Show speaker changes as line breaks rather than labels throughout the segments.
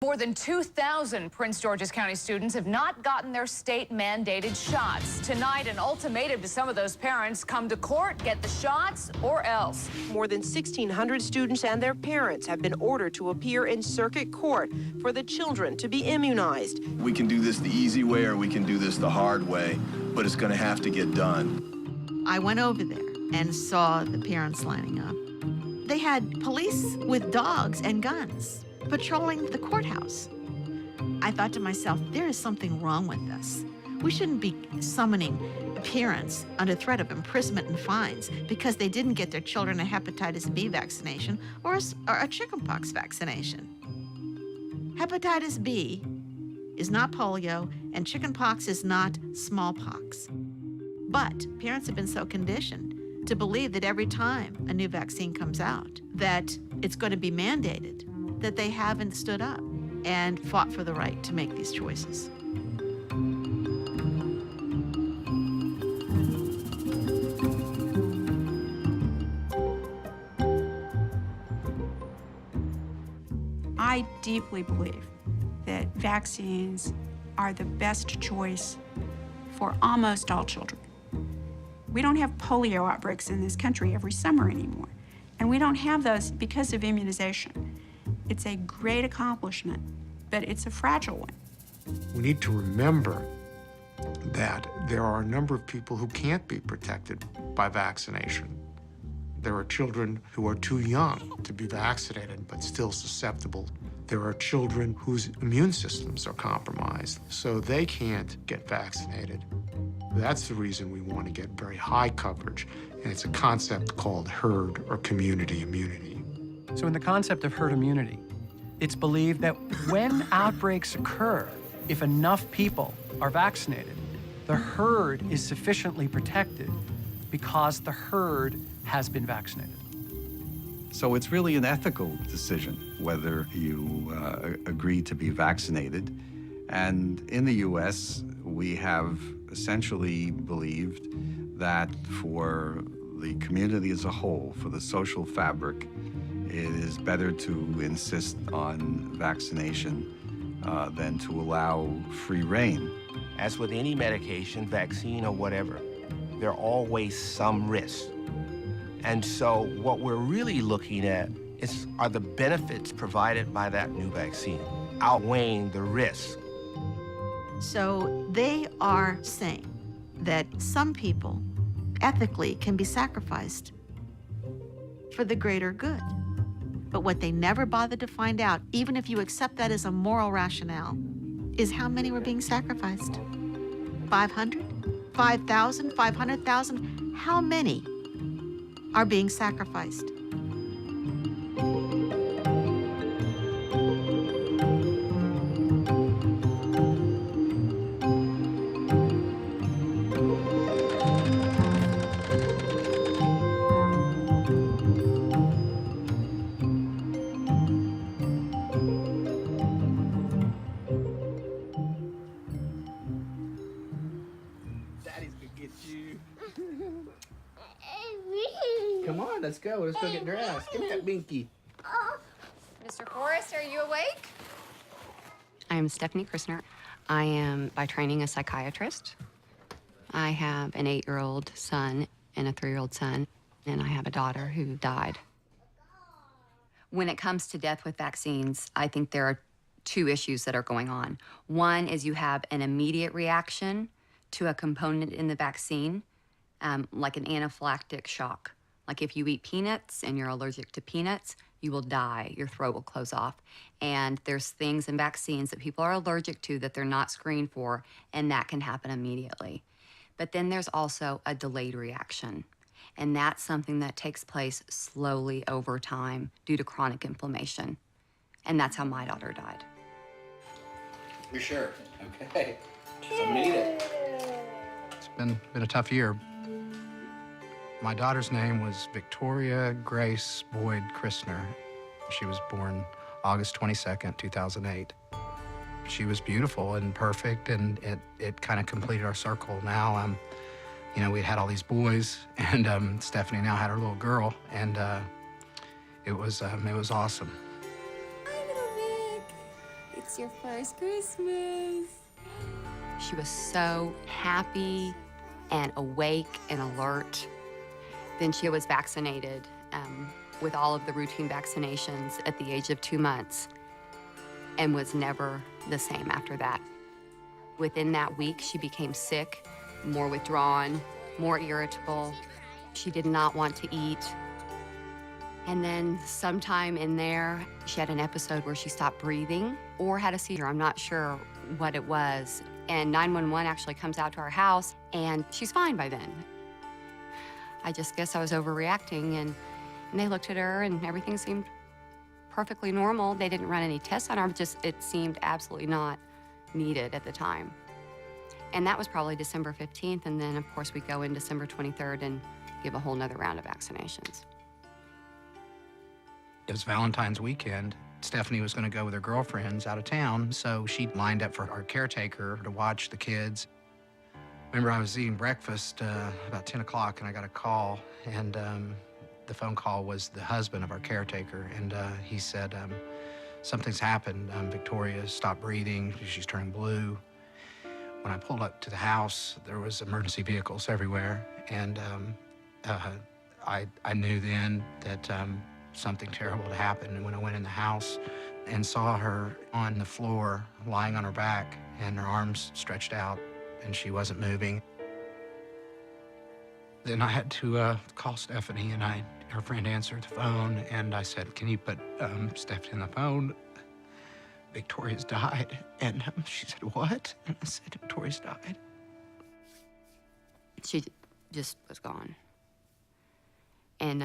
More than 2,000 Prince George's County students have not gotten their state-mandated shots. Tonight, an ultimatum to some of those parents: come to court, get the shots, or else.
More than 1,600 students and their parents have been ordered to appear in circuit court for the children to be immunized.
We can do this the easy way or we can do this the hard way, but it's going to have to get done.
I went over there and saw the parents lining up. They had police with dogs and guns patrolling the courthouse. I thought to myself, there is something wrong with this. We shouldn't be summoning parents under threat of imprisonment and fines because they didn't get their children a hepatitis B vaccination or a chickenpox vaccination. Hepatitis B is not polio, and chickenpox is not smallpox. But parents have been so conditioned to believe that every time a new vaccine comes out, that it's going to be mandated, that they haven't stood up and fought for the right to make these choices.
I deeply believe that vaccines are the best choice for almost all children. We don't have polio outbreaks in this country every summer anymore, and we don't have those because of immunization. It's a great accomplishment, but it's a fragile one.
We need to remember that there are a number of people who can't be protected by vaccination. There are children who are too young to be vaccinated but still susceptible. There are children whose immune systems are compromised, so they can't get vaccinated. That's the reason we want to get very high coverage, and it's a concept called herd or community immunity.
So in the concept of herd immunity, it's believed that when outbreaks occur, if enough people are vaccinated, the herd is sufficiently protected because the herd has been vaccinated.
So it's really an ethical decision whether you agree to be vaccinated. And in the US, we have essentially believed that for the community as a whole, for the social fabric, it is better to insist on vaccination than to allow free rein.
As with any medication, vaccine or whatever, there are always some risks. And so what we're really looking at are the benefits provided by that new vaccine outweighing the risks.
So they are saying that some people ethically can be sacrificed for the greater good. But what they never bothered to find out, even if you accept that as a moral rationale, is how many were being sacrificed. 500? 5,000? 500,000? How many are being sacrificed?
Come on, let's go. Let's go get dressed. Give me that binky.
Mr. Forrest, are you awake?
I am Stephanie Christner. I am, by training, a psychiatrist. I have an 8-year-old son and a 3-year-old son, and I have a daughter who died. When it comes to death with vaccines, I think there are two issues that are going on. One is you have an immediate reaction to a component in the vaccine, like an anaphylactic shock. Like if you eat peanuts and you're allergic to peanuts, you will die, your throat will close off. And there's things in vaccines that people are allergic to that they're not screened for, and that can happen immediately. But then there's also a delayed reaction. And that's something that takes place slowly over time due to chronic inflammation. And that's how my daughter died.
You're sure? Okay. So meet it.
It's been a tough year. My daughter's name was Victoria Grace Boyd Christner. She was born August 22nd, 2008. She was beautiful and perfect, and it kind of completed our circle. Now, you know, we'd had all these boys, and Stephanie now had her little girl, and it was awesome.
Hi, little Vic.
It's your first Christmas.
She was so happy and awake and alert. Then she was vaccinated with all of the routine vaccinations at the age of 2 months and was never the same after that. Within that week, she became sick, more withdrawn, more irritable. She did not want to eat. And then sometime in there, she had an episode where she stopped breathing or had a seizure. I'm not sure what it was. And 911 actually comes out to our house, and she's fine by then. I just guess I was overreacting, and they looked at her, and everything seemed perfectly normal. They didn't run any tests on her, just it seemed absolutely not needed at the time. And that was probably December 15th, and then, of course, we go in December 23rd and give a whole nother round of vaccinations.
It was Valentine's weekend. Stephanie was going to go with her girlfriends out of town, so she lined up for our caretaker to watch the kids. Remember, I was eating breakfast about 10 o'clock, and I got a call, and the phone call was the husband of our caretaker, and he said, something's happened. Victoria stopped breathing. She's turning blue. When I pulled up to the house, there was emergency vehicles everywhere, and I knew then that something terrible had happened. And when I went in the house and saw her on the floor, lying on her back, and her arms stretched out, and she wasn't moving, then I had to call Stephanie, and her friend answered the phone, and I said, "Can you put Stephanie on the phone? Victoria's died." And she said, "What?" And I said, "Victoria's died."
She just was gone. And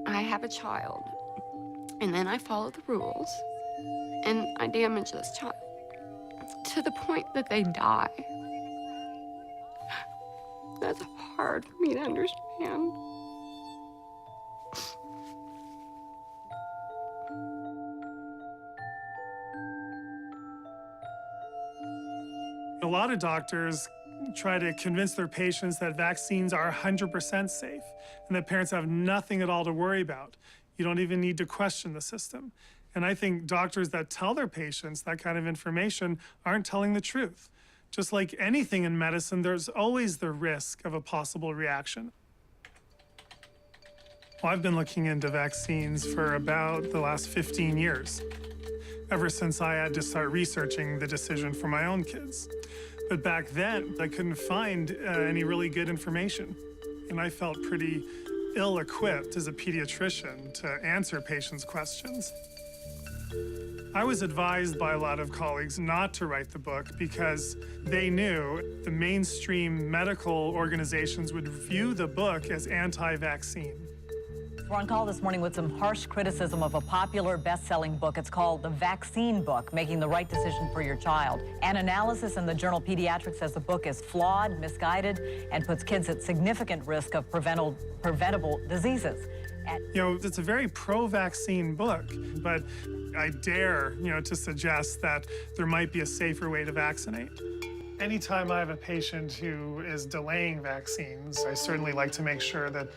I have a child, and then I follow the rules, and I damage this child to the point that they die. That's hard for me to understand.
A lot of doctors try to convince their patients that vaccines are 100% safe and that parents have nothing at all to worry about. You don't even need to question the system. And I think doctors that tell their patients that kind of information aren't telling the truth. Just like anything in medicine, there's always the risk of a possible reaction. Well, I've been looking into vaccines for about the last 15 years, ever since I had to start researching the decision for my own kids. But back then, I couldn't find any really good information. And I felt pretty ill-equipped as a pediatrician to answer patients' questions. I was advised by a lot of colleagues not to write the book because they knew the mainstream medical organizations would view the book as anti-vaccine.
We're on call this morning with some harsh criticism of a popular best-selling book. It's called The Vaccine Book, Making the Right Decision for Your Child. An analysis in the journal Pediatrics says the book is flawed, misguided, and puts kids at significant risk of preventable diseases.
You know, it's a very pro-vaccine book, but I dare, to suggest that there might be a safer way to vaccinate. Anytime I have a patient who is delaying vaccines, I certainly like to make sure that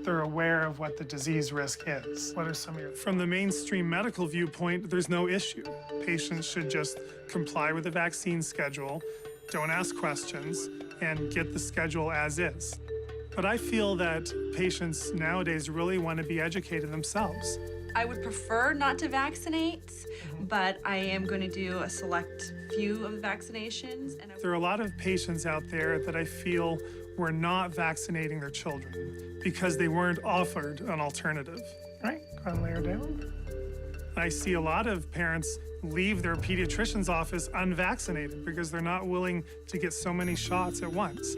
they're aware of what the disease risk is. What are some of your... From the mainstream medical viewpoint, there's no issue. Patients should just comply with the vaccine schedule, don't ask questions, and get the schedule as is. But I feel that patients nowadays really want to be educated themselves.
I would prefer not to vaccinate, but I am going to do a select few of the vaccinations. And
there are a lot of patients out there that I feel were not vaccinating their children because they weren't offered an alternative. Right, go and lay her down. I see a lot of parents leave their pediatrician's office unvaccinated because they're not willing to get so many shots at once.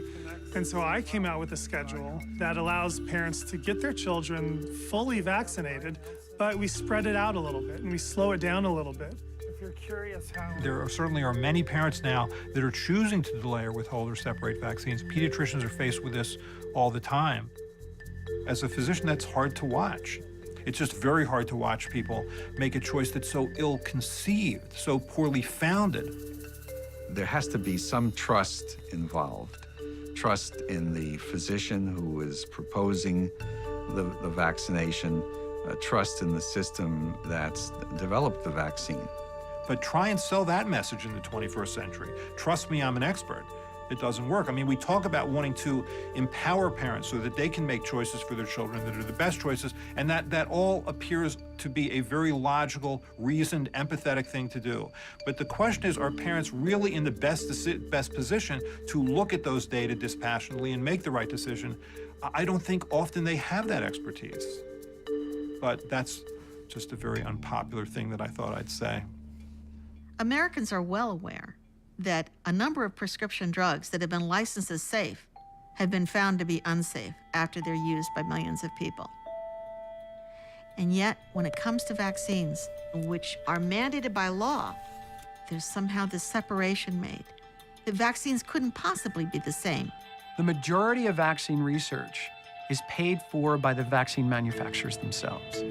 And so I came out with a schedule that allows parents to get their children fully vaccinated, but we spread it out a little bit and we slow it down a little bit. If you're curious how...
There certainly are many parents now that are choosing to delay or withhold or separate vaccines. Pediatricians are faced with this all the time. As a physician, that's hard to watch. It's just very hard to watch people make a choice that's so ill-conceived, so poorly founded.
There has to be some trust involved trust in the physician who is proposing the vaccination, trust in the system that's developed the vaccine.
But try and sell that message in the 21st century. Trust me, I'm an expert. It doesn't work. I mean, we talk about wanting to empower parents so that they can make choices for their children that are the best choices, and that all appears to be a very logical, reasoned, empathetic thing to do. But the question is, are parents really in the best position to look at those data dispassionately and make the right decision? I don't think often they have that expertise. But that's just a very unpopular thing that I thought I'd say.
Americans are well aware that a number of prescription drugs that have been licensed as safe have been found to be unsafe after they're used by millions of people. And yet, when it comes to vaccines, which are mandated by law, there's somehow this separation made. The vaccines couldn't possibly be the same.
The majority of vaccine research is paid for by the vaccine manufacturers themselves.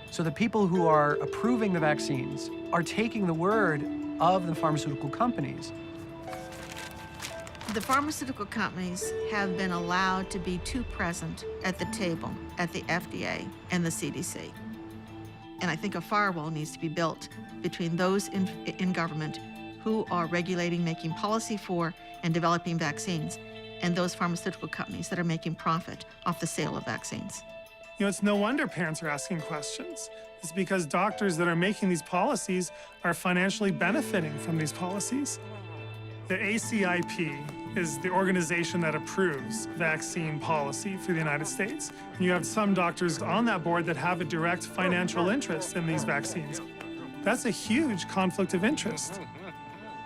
So the people who are approving the vaccines are taking the word of the pharmaceutical companies.
The pharmaceutical companies have been allowed to be too present at the table at the FDA and the CDC. And I think a firewall needs to be built between those in government who are regulating, making policy for, and developing vaccines, and those pharmaceutical companies that are making profit off the sale of vaccines.
You know, it's no wonder parents are asking questions. It's because doctors that are making these policies are financially benefiting from these policies. The ACIP is the organization that approves vaccine policy for the United States. You have some doctors on that board that have a direct financial interest in these vaccines. That's a huge conflict of interest.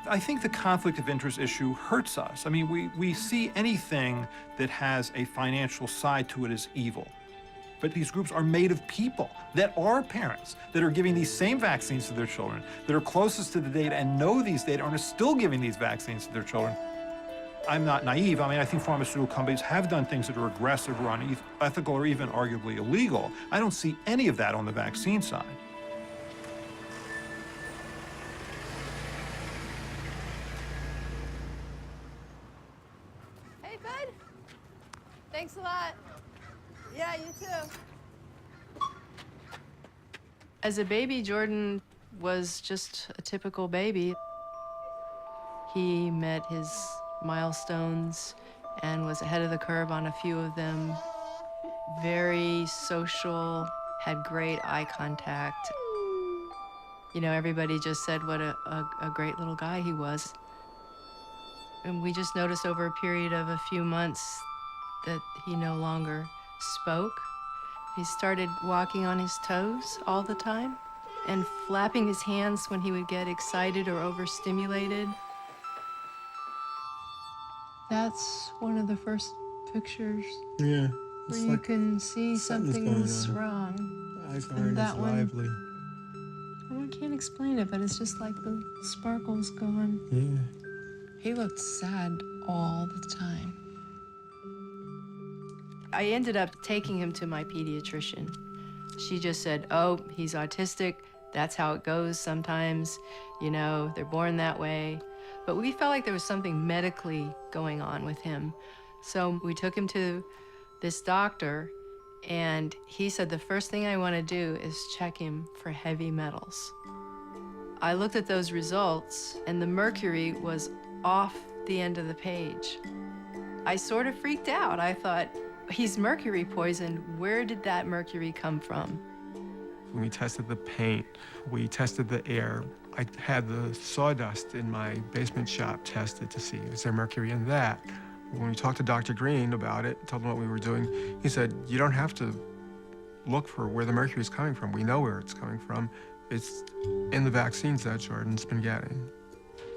I think the conflict of interest issue hurts us. I mean, we see anything that has a financial side to it as evil. But these groups are made of people that are parents, that are giving these same vaccines to their children, that are closest to the data and know these data and are still giving these vaccines to their children. I'm not naive. I mean, I think pharmaceutical companies have done things that are aggressive or unethical or even arguably illegal. I don't see any of that on the vaccine side.
Hey, bud. Thanks a lot. Yeah, you too.
As a baby, Jordan was just a typical baby. He met his milestones and was ahead of the curve on a few of them. Very social, had great eye contact. You know, everybody just said what a great little guy he was. And we just noticed over a period of a few months that he no longer spoke. He started walking on his toes all the time and flapping his hands when he would get excited or overstimulated. That's one of the first pictures.
Yeah.
Where you can see something's wrong.
Eyes
And
aren't
that
as
one-
lively.
I can't explain it, but it's just like the sparkle's gone.
Yeah.
He looked sad all the time. I ended up taking him to my pediatrician. She just said, oh, he's autistic. That's how it goes sometimes. You know, they're born that way. But we felt like there was something medically going on with him. So we took him to this doctor, and he said, the first thing I want to do is check him for heavy metals. I looked at those results, and the mercury was off the end of the page. I sort of freaked out. I thought, he's mercury poisoned. Where did that mercury come from?
We tested the paint. We tested the air. I had the sawdust in my basement shop tested to see, is there mercury in that? When we talked to Dr. Green about it, told him what we were doing, he said, you don't have to look for where the mercury is coming from. We know where it's coming from. It's in the vaccines that Jordan's been getting.